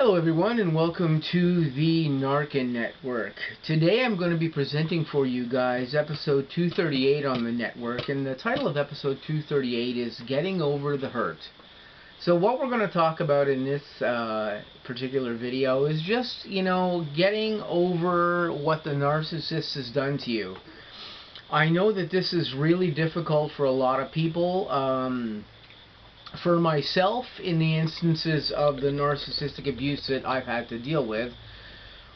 Hello everyone and welcome to the N.A.R.C.N network. Today I'm going to be presenting for you guys episode 238 on the network, and the title of episode 238 is Getting Over the Hurt. So what we're going to talk about in this particular video is just, getting over what the narcissist has done to you. I know that this is really difficult for a lot of people. For myself, in the instances of the narcissistic abuse that I've had to deal with,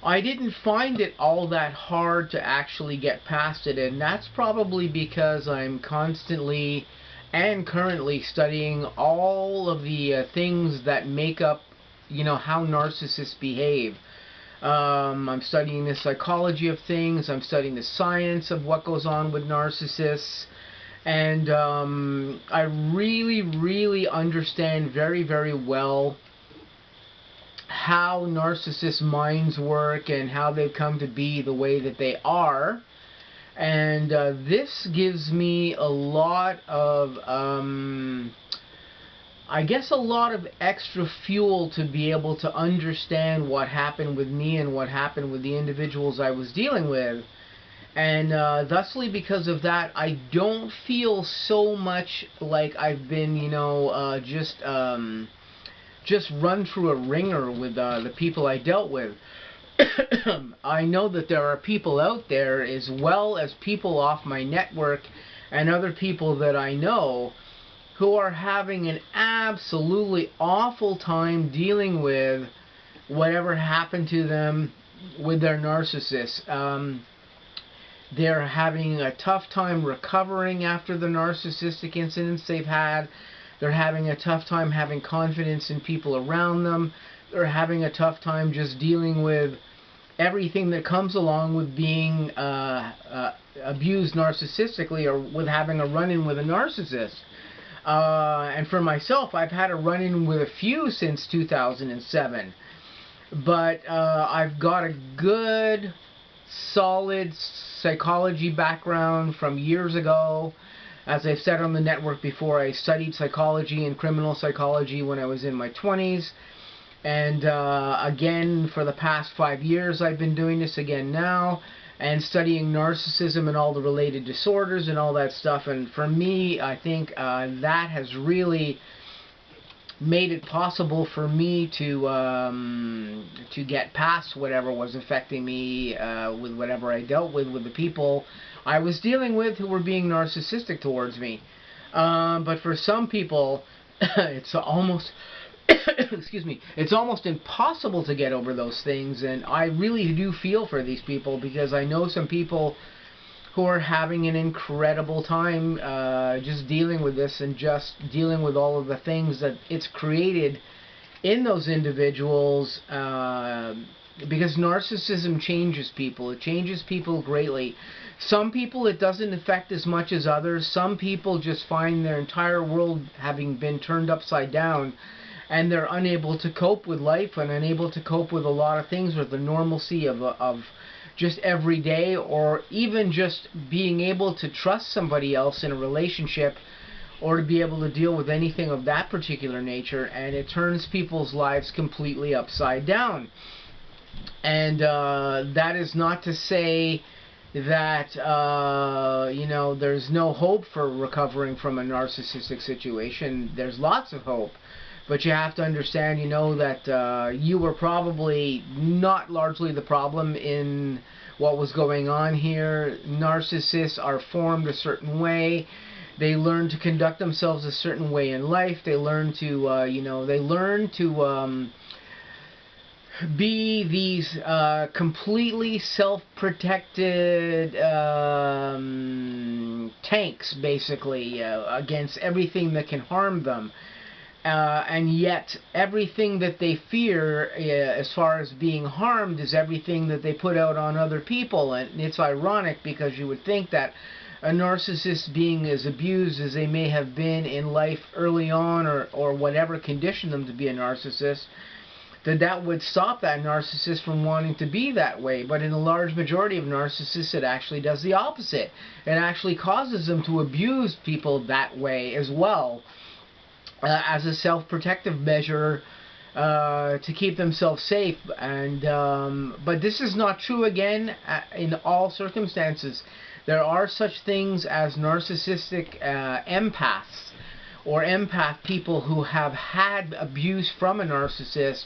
I didn't find it all that hard to actually get past it, and that's probably because I'm constantly and currently studying all of the things that make up, how narcissists behave. I'm studying the psychology of things, I'm studying the science of what goes on with narcissists. And I really understand very, very well how narcissist minds work and how they've come to be the way that they are. And this gives me a lot of, I guess, a lot of extra fuel to be able to understand what happened with me and what happened with the individuals I was dealing with. And thusly, because of that, I don't feel so much like I've been, just run through a ringer with the people I dealt with. I know that there are people out there, as well as people off my network and other people that I know, who are having an absolutely awful time dealing with whatever happened to them with their narcissist. They're having a tough time recovering after the narcissistic incidents they've had. They're having a tough time having confidence in people around them. They're having a tough time just dealing with everything that comes along with being abused narcissistically, or with having a run-in with a narcissist. And for myself, I've had a run-in with a few since 2007. But I've got a good, solid psychology background from years ago. As I've said on the network before, I studied psychology and criminal psychology when I was in my 20s. And again, for the past 5 years, I've been doing this again now, and studying narcissism and all the related disorders and all that stuff. And for me, I think that has really made it possible for me to get past whatever was affecting me with whatever I dealt with the people I was dealing with who were being narcissistic towards me. But for some people, it's almost excuse me, it's almost impossible to get over those things, and I really do feel for these people, because I know some people who are having an incredible time just dealing with this, and just dealing with all of the things that it's created in those individuals, because narcissism changes people. It changes people greatly. Some people it doesn't affect as much as others. Some people just find their entire world having been turned upside down, and they're unable to cope with life and unable to cope with a lot of things, with the normalcy of just every day, or even just being able to trust somebody else in a relationship, or to be able to deal with anything of that particular nature, and it turns people's lives completely upside down. And that is not to say that there's no hope for recovering from a narcissistic situation. There's lots of hope. But you have to understand, that you were probably not largely the problem in what was going on here. Narcissists are formed a certain way. They learn to conduct themselves a certain way in life. They learn to, be these completely self-protected tanks, basically, against everything that can harm them. And yet, everything that they fear, as far as being harmed, is everything that they put out on other people. And it's ironic, because you would think that a narcissist, being as abused as they may have been in life early on, or whatever conditioned them to be a narcissist, that would stop that narcissist from wanting to be that way. But in a large majority of narcissists, it actually does the opposite. It actually causes them to abuse people that way as well. As a self-protective measure to keep themselves safe. And but this is not true again in all circumstances. There are such things as narcissistic empaths, or empath people who have had abuse from a narcissist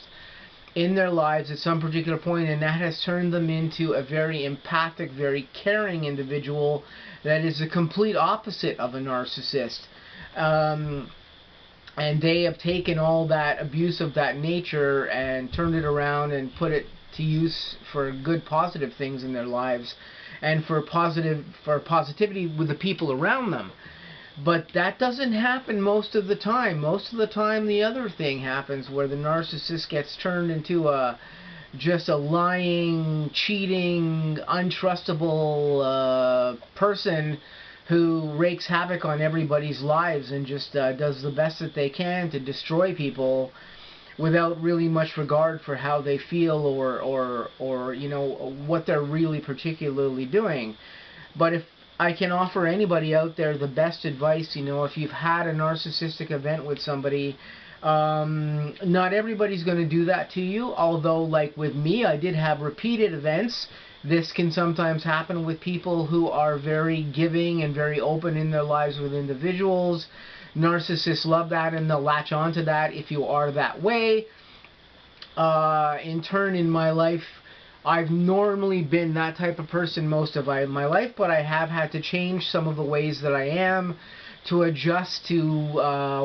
in their lives at some particular point, and that has turned them into a very empathic, very caring individual that is the complete opposite of a narcissist. And they have taken all that abuse of that nature and turned it around and put it to use for good, positive things in their lives, and for positivity with the people around them. But that doesn't happen most of the time. Most of the time the other thing happens, where the narcissist gets turned into just a lying, cheating, untrustable person who wreaks havoc on everybody's lives and just does the best that they can to destroy people without really much regard for how they feel or you know, what they're really particularly doing. But if I can offer anybody out there the best advice, you know, if you've had a narcissistic event with somebody, not everybody's going to do that to you. Although, like with me, I did have repeated events. This can sometimes happen with people who are very giving and very open in their lives with individuals. Narcissists love that, and they'll latch onto that if you are that way. In turn, in my life, I've normally been that type of person most of my life, but I have had to change some of the ways that I am to adjust to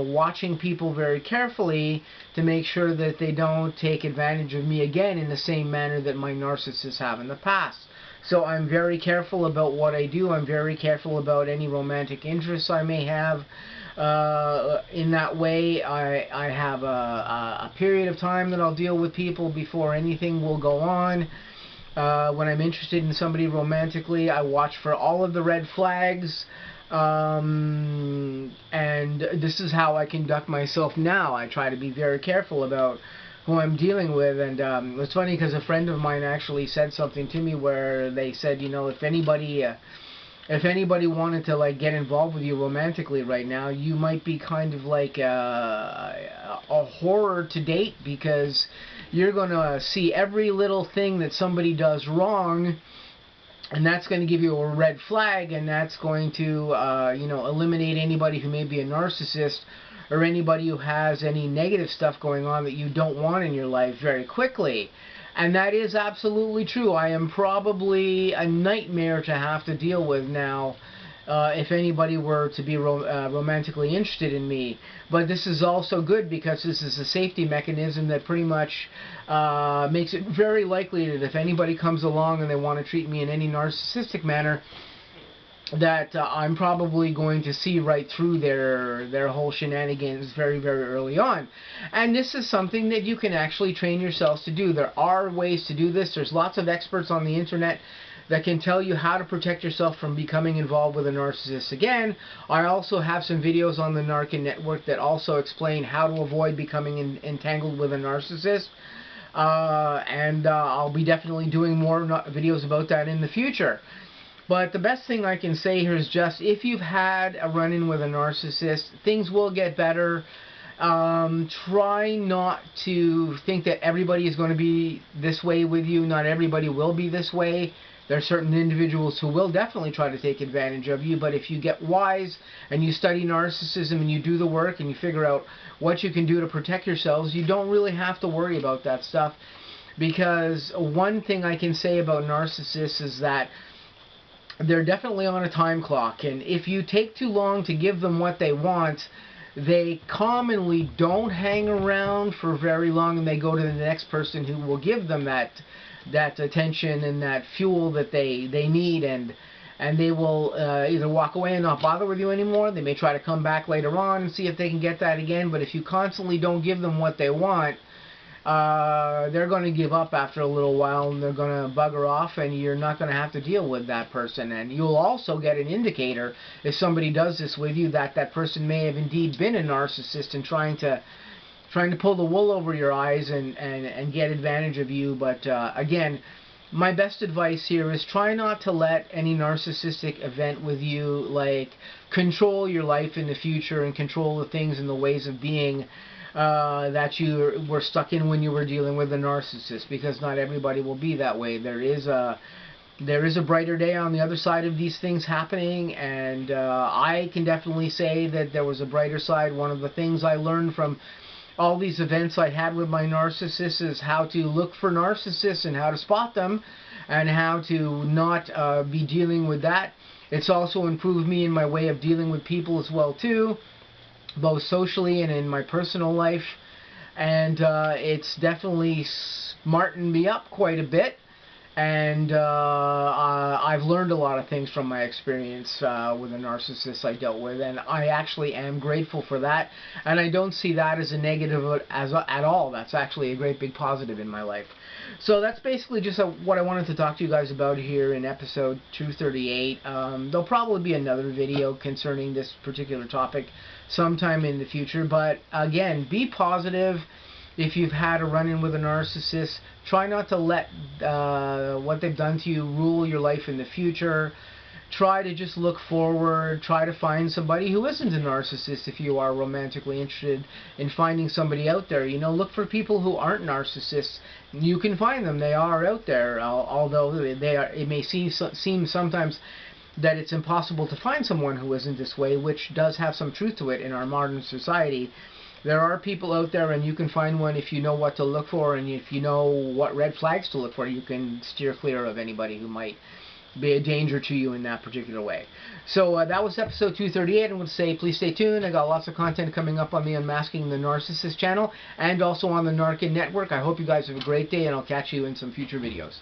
watching people very carefully to make sure that they don't take advantage of me again in the same manner that my narcissists have in the past. So I'm very careful about what I do. I'm very careful about any romantic interests I may have. In that way, I have a period of time that I'll deal with people before anything will go on. When I'm interested in somebody romantically, I watch for all of the red flags. And this is how I conduct myself now. I try to be very careful about who I'm dealing with. And it's funny because a friend of mine actually said something to me where they said, you know, if anybody wanted to like get involved with you romantically right now, you might be kind of like a horror to date, because you're going to see every little thing that somebody does wrong, and that's going to give you a red flag, and that's going to you know, eliminate anybody who may be a narcissist or anybody who has any negative stuff going on that you don't want in your life very quickly. And that is absolutely true. I am probably a nightmare to have to deal with now if anybody were to be romantically interested in me. But this is also good, because this is a safety mechanism that pretty much makes it very likely that if anybody comes along and they want to treat me in any narcissistic manner, that I'm probably going to see right through their whole shenanigans very, very early on. And this is something that you can actually train yourselves to do. There are ways to do this. There's lots of experts on the internet that can tell you how to protect yourself from becoming involved with a narcissist again. I also have some videos on the N.A.R.C.N network that also explain how to avoid becoming entangled with a narcissist. And I'll be definitely doing more videos about that in the future. But the best thing I can say here is just, if you've had a run-in with a narcissist, things will get better. Try not to think that everybody is going to be this way with you. Not everybody will be this way. There are certain individuals who will definitely try to take advantage of you, but if you get wise and you study narcissism and you do the work and you figure out what you can do to protect yourselves, you don't really have to worry about that stuff. Because one thing I can say about narcissists is that they're definitely on a time clock, and if you take too long to give them what they want, they commonly don't hang around for very long, and they go to the next person who will give them that attention and that fuel that they need, and they will either walk away and not bother with you anymore. They may try to come back later on and see if they can get that again, but if you constantly don't give them what they want, they're going to give up after a little while, and they're going to bugger off, and you're not going to have to deal with that person. And you'll also get an indicator if somebody does this with you, that that person may have indeed been a narcissist and trying to pull the wool over your eyes and get advantage of you. But again, my best advice here is try not to let any narcissistic event with you, like, control your life in the future and control the things and the ways of being that you were stuck in when you were dealing with a narcissist, because not everybody will be that way. There is a brighter day on the other side of these things happening, and I can definitely say that there was a brighter side. One of the things I learned from all these events I had with my narcissists is how to look for narcissists and how to spot them and how to not be dealing with that. It's also improved me in my way of dealing with people as well too, both socially and in my personal life, and it's definitely smartened me up quite a bit. And I've learned a lot of things from my experience with the narcissists I dealt with, and I actually am grateful for that. And I don't see that as a negative at all. That's actually a great big positive in my life. So that's basically just what I wanted to talk to you guys about here in episode 238. There'll probably be another video concerning this particular topic sometime in the future. But again, be positive. If you've had a run-in with a narcissist, try not to let what they've done to you rule your life in the future. Try to just look forward. Try to find somebody who isn't a narcissist if you are romantically interested in finding somebody out there. You know, look for people who aren't narcissists. You can find them. They are out there, although they are. It may seem sometimes that it's impossible to find someone who isn't this way, which does have some truth to it in our modern society. There are people out there, and you can find one if you know what to look for, and if you know what red flags to look for. You can steer clear of anybody who might be a danger to you in that particular way. So that was episode 238. I'm going to say please stay tuned. I got lots of content coming up on the Unmasking the Narcissist channel and also on the N.A.R.C.N network. I hope you guys have a great day, and I'll catch you in some future videos.